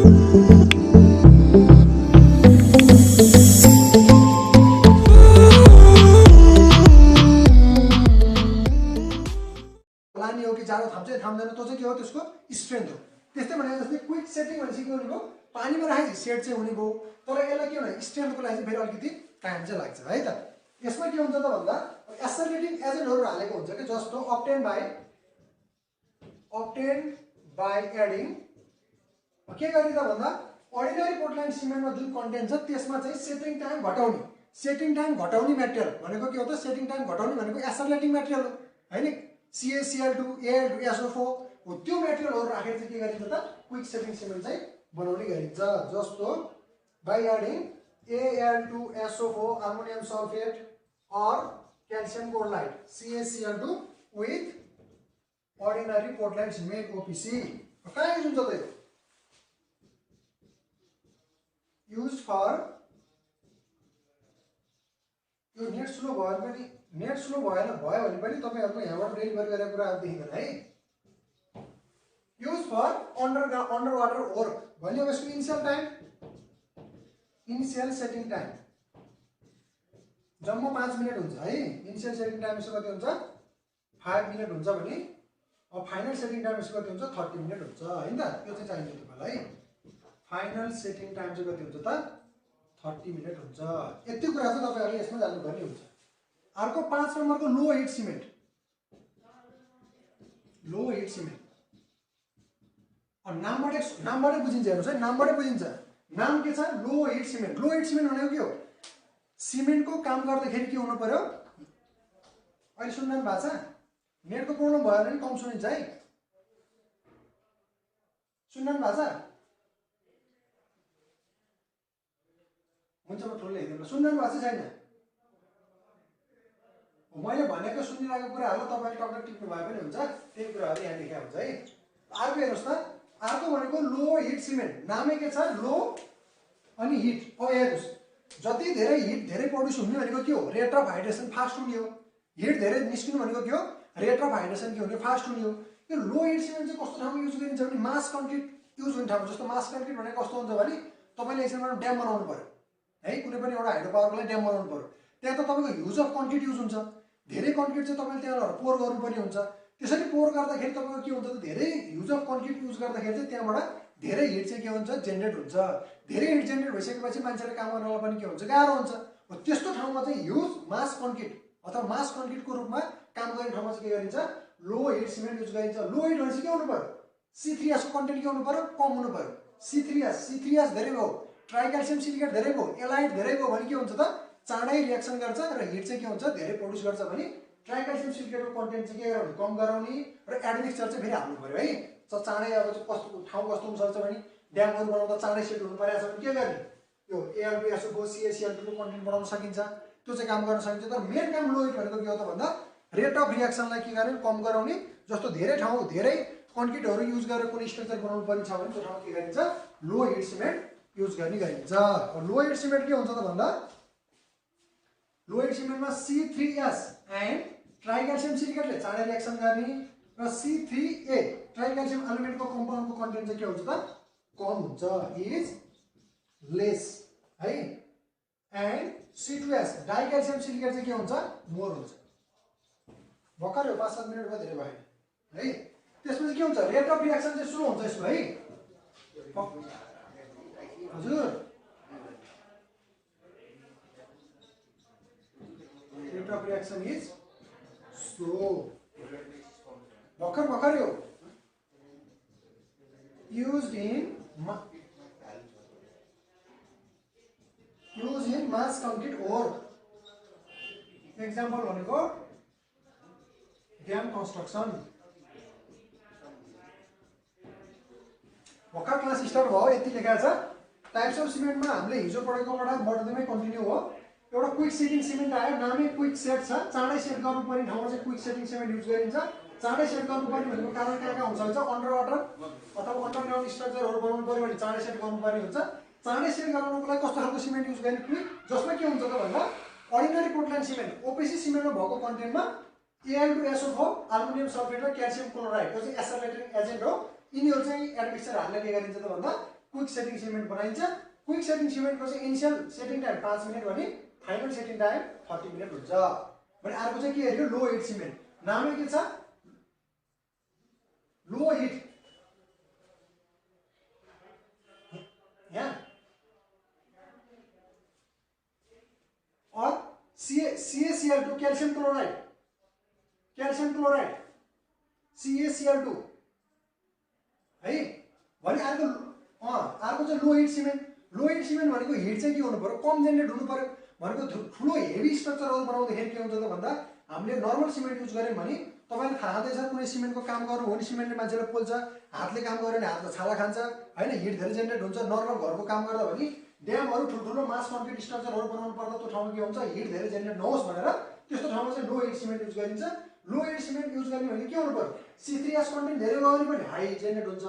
लानी हो कि जाडो थाम्छ थाम्दैन त्यो चाहिँ के हो त्यसको स्ट्रेन्थ हो। त्यस्तै भने जस्तै क्विक सेटिङ भनेपछि के हुने भयो पानीमा राखेपछि सेट चाहिँ हुने भयो तर यसलाई के भने स्ट्रेन्थको लागि फेरि अलिकति टाइम चाहिँ लाग्छ है त। यसमा के हुन्छ त भन्दा एसोलेटिङ एजेन्टहरु हालेको हुन्छ कि जस्तो obtained by adding के गर्ने त भन्दा अर्डिनरी पोर्टल्यान्ड सिमेन्टमा जुन कन्टेन्ट छ त्यसमा चाहिँ सेटिङ टाइम घटाउने मटेरियल भनेको के हो त सेटिङ टाइम घटाउने भनेको एसोलेटिङ मटेरियल हो हैन CaCl2 Al2 SO4 हो त्यो मटेरियलहरु राखेर चाहिँ के गरिन्छ त क्विक सेटिङ सिमेन्ट चाहिँ बनाउने गरिन्छ जस्तो by adding Al2SO4 ammonium sulfate or calcium chloride CaCl2 with ordinary Portland cement OPC कहाँ युज हुन्छ त यो used for यो नेट स्लो भयो भने तपाईहरुको यहाँबाट डेलिभर गरेको कुराहरु देखिदैन है। Use for under water work भन्यो यसको इनिशियल सेटिङ टाइम जम्मा 5 मिनेट हुन्छ है। इनिशियल सेटिङ टाइम यसको कति हुन्छ 5 मिनेट हुन्छ भने अब फाइनल सेटिङ टाइम यसको कति हुन्छ 30 मिनेट हुन्छ हैन त। त्यो चाहिँ चाहिन्छ तपाईलाई फाइनल सेटिङ टाइम चाहिँ कति हुन्छ त 30 मिनेट हुन्छ। यति कुरा चाहिँ तपाईहरुले यसमा जान्नुपर्ने हुन्छ। अर्को 5 नम्बरको लो हिट सिमेन्ट नामबाटै बुझिन्छ हेर्नुस् है नामबाटै बुझिन्छ नाम के छ लो हिट सिमेन्ट भनेको के हो सिमेन्टको काम गर्दाखेरि के हुनु पर्यो अहिले सुन्नु भएको छ नेटको प्रब्लम भयो भने कम सुनिन्छ है सुन्नु भएको छ हुन्छ म ठुलो हेर्नु सुन्नु भएको छ छैन मैले भनेको सुनिरहेको कुराहरु तपाईले टक्क टिप्नु भए पनि हुन्छ त्यही कुराहरु यहाँ लेखेको हुन्छ है। अर्को हेर्नुस् त अर्को भनेको लो हिट सिमेन्ट नामै के छ लो अनि हिट अब हेर्नुस् जति धेरै हिट धेरै प्रोड्युस हुने भनेको के हो रेट अफ हाइड्रेसन फास्ट हुने हो हिट धेरै निस्किनु भनेको के हो रेट अफ हाइड्रेसन के हुने फास्ट हुने हो। यो लो हिट सिमेन्ट चाहिँ कस्तो ठाउँमा युज गरिन्छ भने मास कन्क्रिट युज हुने ठाउँमा जस्तो मास कन्क्रिट भनेको कस्तो हुन्छ भने तपाईले यसमा ड्याम बनाउनु पर्यो है कुनै पनि एउटा हाइड्रो पावरको लागि ड्याम बनाउनु पर्यो त्यहाँ त तपाईको युज अफ कन्क्रिट युज हुन्छ धेरै कन्क्रिट चाहिँ तपाईले त्यहाँ पोर गर्नुपर्ने हुन्छ त्यसरी पोर गर्दाखेरि तपाईको के हुन्छ त धेरै युज अफ कन्क्रिट युज गर्दाखेरि चाहिँ त्यहाँबाट धेरै हिट चाहिँ के हुन्छ जेनेरेट हुन्छ धेरै हिट जेनेरेट भइसकेपछि मान्छेले काम गर्नलाई पनि के हुन्छ गाह्रो हुन्छ त्यस्तो ठाउँमा चाहिँ युज मास कन्क्रिट अथवा मास कन्क्रिटको रूपमा काम गर्ने ठाउँमा चाहिँ के गरिन्छ लो हिट सिमेन्ट युज गरिन्छ। लो हिट भनेपछि के हुनु पर्यो C3S को कन्टेन्ट के हुनु पर्यो कम हुनु पर्यो C3S धेरै भयो ट्राइक्याल्सियम सिलिकेट धेरै भयो एलाइड धेरै भयो भने के हुन्छ त चाँडै रिएक्सन गर्छ र हिट चाहिँ के हुन्छ धेरै प्रोड्युस गर्छ भने ट्राइक्याल्सियम सिलिकेटको कन्टेन्ट चाहिँ के गराउने कम गराउने र एडमिक्सचर चाहिँ फेरि हाल्नु पर्यो है। चाँडै अब कस्तो ठाउँ कस्तो हुन सक्छ भने ड्यामहरु बनाउँदा चाँडै सेट हुनु परेछ भने के गर्ने यो Al2SO4 CaCl2 को कन्टेन्ट बढाउन सकिन्छ त्यो चाहिँ काम गर्न सकिन्छ तर मेन काम लो हिट भनेको के हो त भन्दा रेट अफ रिएक्सनलाई के गर्ने कम गराउने जस्तो धेरै ठाउँ धेरै कन्क्रिटहरु युज गरेर कुनै स्ट्रक्चर बनाउनु पर्ने छ भने त्यो ठाउँमा के गरिन्छ लो हिट सिमेन्ट युज गर्ने गरिन्छ। लो हिट सिमेन्ट के हुन्छ त भन्दा लो हिट सिमेन्टमा C3S एन्ड ट्राइक्याल्सियम सिलिकेटले चाँडै रिएक्सन गर्ने र C3A ट्राइक्याल्सियम एलिमेन्टको कम्पाउन्डको कन्टेन्ट चाहिँ के हुन्छ त कम हुन्छ इज लेस है एन्ड C2S डाइक्याल्सियम सिलिकेट चाहिँ के हुन्छ मोर हुन्छ। भर्खर यो 5-7 मिनेट भयो धेरै भएन है। त्यसपछि के हुन्छ रेट अफ रिएक्सन चाहिँ स्लो हुन्छ यसको है हजुर rate of reaction is slow भर्खर यो used in mass concrete work example भनेको ड्याम कन्स्ट्रक्सन भर्खर क्लास स्टार्ट भयो यति लेखेको छ टाइप्स अफ सिमेन्टमा हामीले हिजो पढेकोबाट बढ्दैमै कन्टिन्यू हो। एउटा क्विक सेटिङ सिमेन्ट आयो नामै क्विक सेट छ चाँडै सेट गर्नुपर्ने ठाउँमा चाहिँ क्विक सेटिङ सिमेन्ट युज गरिन्छ। चाँडै सेट गर्नुपर्ने भनेको कारण कहाँ हुन्छ अन्डर वाटर अथवा अन्डरग्राउन्ड स्ट्रक्चरहरु बनाउनु पर्यो भने चाँडै सेट गर्नुपर्ने हुन्छ। चाँडै सेट गराउनको लागि कस्तो खालको सिमेन्ट युज गर्ने क्विक जसमा के हुन्छ त भन्दा अर्डिनरी पोर्टल्यान्ड सिमेन्ट OPC सिमेन्टमा भएको कन्टेन्टमा Al2SO4 एल्युमिनियम सल्फेट र क्याल्सियम क्लोराइड यो चाहिँ एसोलेटिङ एजेन्ट हो। यिनीहरु चाहिँ एडमिक्सचर हाल्ने के गरिन्छ त भन्दा क्विक सेटिङ सिमेन्ट बनाइन्छ। क्विक सेटिङ सिमेन्टको चाहिँ इनिशियल सेटिङ टाइम 5 मिनेट भने फाइनल सेटिङ टाइम 40 मिनेट हुन्छ। भने अर्को चाहिँ के हेर्यो लो हिट सिमेन्ट नामै के छ लो हिट यहाँ और CaCl2 कैल्शियम क्लोराइड CaCl2 है भने अर्को चाहिँ लो हिट सिमेन्ट भनेको हिट चाहिँ के हुनु पर्यो कम जेनेरेट हुनु पर्यो भनेको ठुलो हेभी स्ट्रक्चरहरु बनाउँदाखेरि के हुन्छ त भन्दा हामीले नर्मल सिमेन्ट युज गर्यौं भने तपाईलाई थाहा छ कुनै सिमेन्टको काम गर्नु हो भने सिमेन्टले मान्छेलाई पोल्छ हातले काम गर्यो भने हातले छाला खान्छ हैन हिट धेरै जेनेरेट हुन्छ। नर्मल घरको काम गर्दा भने ड्यामहरु ठुलठुलो मास कन्क्रिट स्ट्रक्चरहरु बनाउनु पर्दा त्यो ठाउँमा के हुन्छ हिट धेरै जेनेरेट नहोस् भनेर त्यस्तो ठाउँमा चाहिँ लो हिट सिमेन्ट युज गरिन्छ। लो हिट सिमेन्ट युज गर्ने भने के हुनु पर्यो C3S कन्टेन्ट धेरै भयो भने पनि हाई जेनेरेट हुन्छ।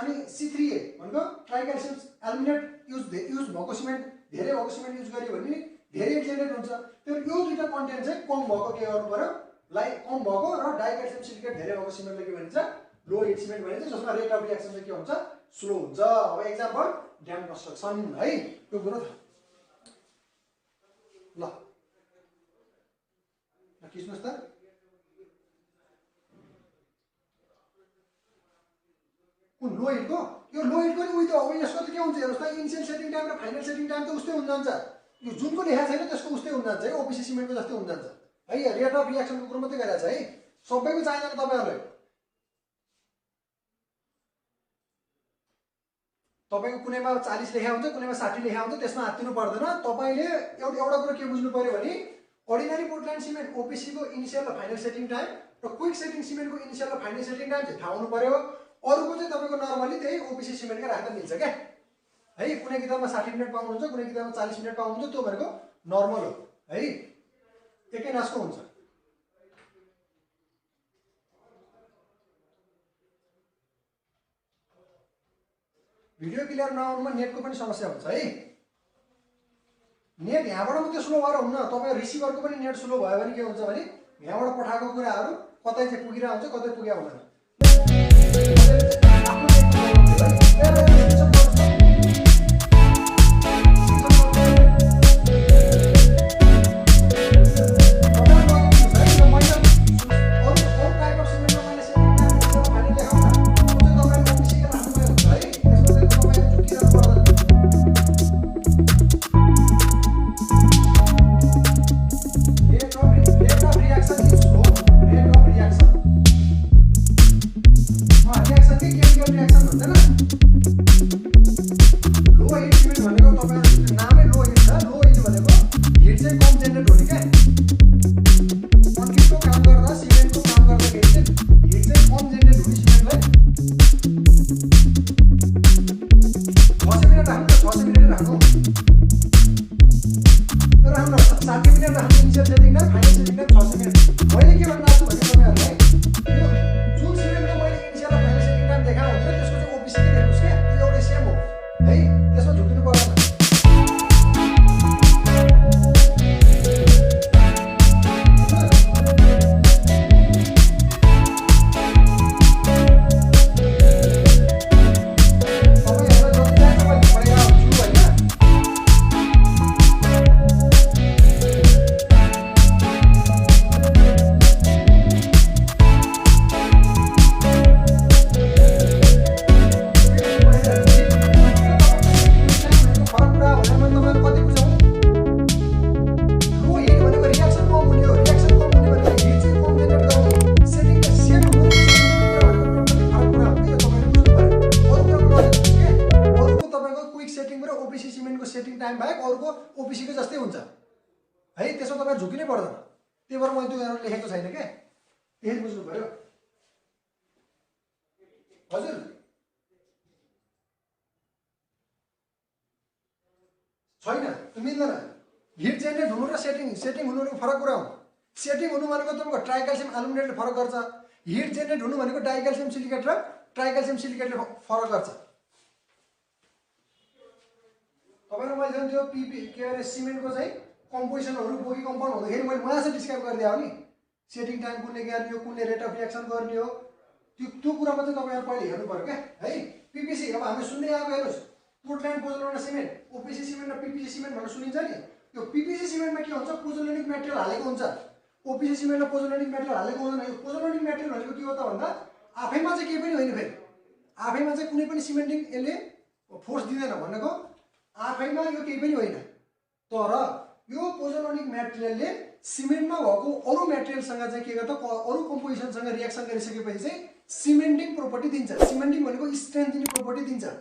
अनि C3A भनेको ट्राइक्याल्सियम एल्युमिनेट युज भएको सिमेन्ट धेरै भएको सिमेन्ट युज गर्यो भने धेरै जेनेरेट हुन्छ। त्यो यो दुईटा कन्टेन्ट चाहिँ कम भएको के गर्नु पर्यो कम भएको र डाइक्याल्सियम सिलिकेट धेरै भएको सिमेन्टले के भनिन्छ लो हिट सिमेन्ट भनिन्छ जसमा रेट अफ रिएक्सन चाहिँ के हुन्छ स्लो हुन्छ। अब एक्जाम्पल ड्याम कन्स्ट्रक्सन है यो कुरो ल खिच्नुस् त कुन लो हिटको यो लो हिटको नि उही त अब यसको त के हुन्छ हेर्नुस् त इनिशियल सेटिङ टाइम र फाइनल सेटिङ टाइम त उस्तै हुन जान्छ। यो जुनको लेखा छैन त्यसको उस्तै हुन जान्छ है ओपीसी सिमेन्टको जस्तै हुन जान्छ है। रेट अफ रिएक्सनको कुरो मात्रै गरिरहेछ है सबैको चाहिँदैन तपाईहरुलाई। तपाईको कुनैमा 40 लेखा हुन्छ कुनैमा 60 लेखा हुन्छ त्यसमा हात्तिनु पर्दैन। तपाईले एउटा कुरा के बुझ्नु पर्यो भने अर्डिनरी पोर्टल्यान्ड सिमेन्ट ओपीसी को इनिशियल र फाइनल सेटिङ टाइम र क्विक सेटिङ सिमेन्टको इनिशियल र फाइनल सेटिङ टाइम चाहिँ थाहा हुनु पर्यो। अरुको चाहिँ तपाईको नर्मली त्यही ओपीसी सिमेन्टकै राख्दा मिल्छ क्या है। कुनै किताबमा 60 मिनेट पाउनुहुन्छ कुनै किताबमा 40 मिनेट पाउनुहुन्छ त्यो भनेको नर्मल हो है एकै नासको हुन्छ। भिडियो क्लियर नआउनुमा नेटको पनि समस्या हुन्छ है। नेट यहाँबाट मात्रै स्लो भएर हुन्न तपाईँ रिसिभरको पनि नेट स्लो भयो भने के हुन्छ भने यहाँबाट पठाएको कुराहरू कतै चाहिँ पुगिरा हुन्छ कतै पुग्या हुँदैन। सेटिङ हुनु भनेको तपाईको ट्राइक्याल्सियम एल्युमिनेटले फरक गर्छ। हिट जेनेरेट हुनु भनेको डाइक्याल्सियम सिलिकेट र ट्राइक्याल्सियम सिलिकेटले फरक गर्छ। तपाईहरु मैले जन त्यो पीपी के अरे सिमेन्टको चाहिँ कम्पोजिसनहरु बोकी कम्पाउन्ड हुँदाखेरि मैले मासु डिस्क्राइब गरिदिए हो नि सेटिङ टाइम कुनले गर्ने हो कुनले रेट अफ रिएक्सन गर्ने हो त्यो कुरा मात्रै तपाईहरु पहिले हेर्नु पर्यो के है। पीपीसी अब हामी सुन्दै आएको हेर्नुस् पोर्टल्यान्ड पोजोलानिक सिमेन्ट ओपीसी सिमेन्ट र पीपीसी सिमेन्ट भनेर सुनिन्छ नि यो पीपीसी सिमेन्टमा के हुन्छ पोजोलानिक मेटेरियल हालेको हुन्छ ओपीसी सिमेन्टमा पोजोलानिक मेटेरियल हालेको हुँदैन यो पोजोलानिक मेटेरियल भनेको के हो त भन्दा आफैमा चाहिँ केही पनि होइन फेरि आफैमा चाहिँ कुनै पनि सिमेन्टिङ यसले फोर्स दिँदैन भनेको आफैमा यो केही पनि होइन तर यो पोजोलानिक मेटेरियलले सिमेन्टमा भएको अरू मेटेरियलसँग चाहिँ के गर्छ अरू कम्पोजिसनसँग रिएक्सन गरिसकेपछि चाहिँ सिमेन्टिङ प्रोपर्टी दिन्छ सिमेन्टिङ भनेको स्ट्रेन्थ दिने प्रोपर्टी दिन्छ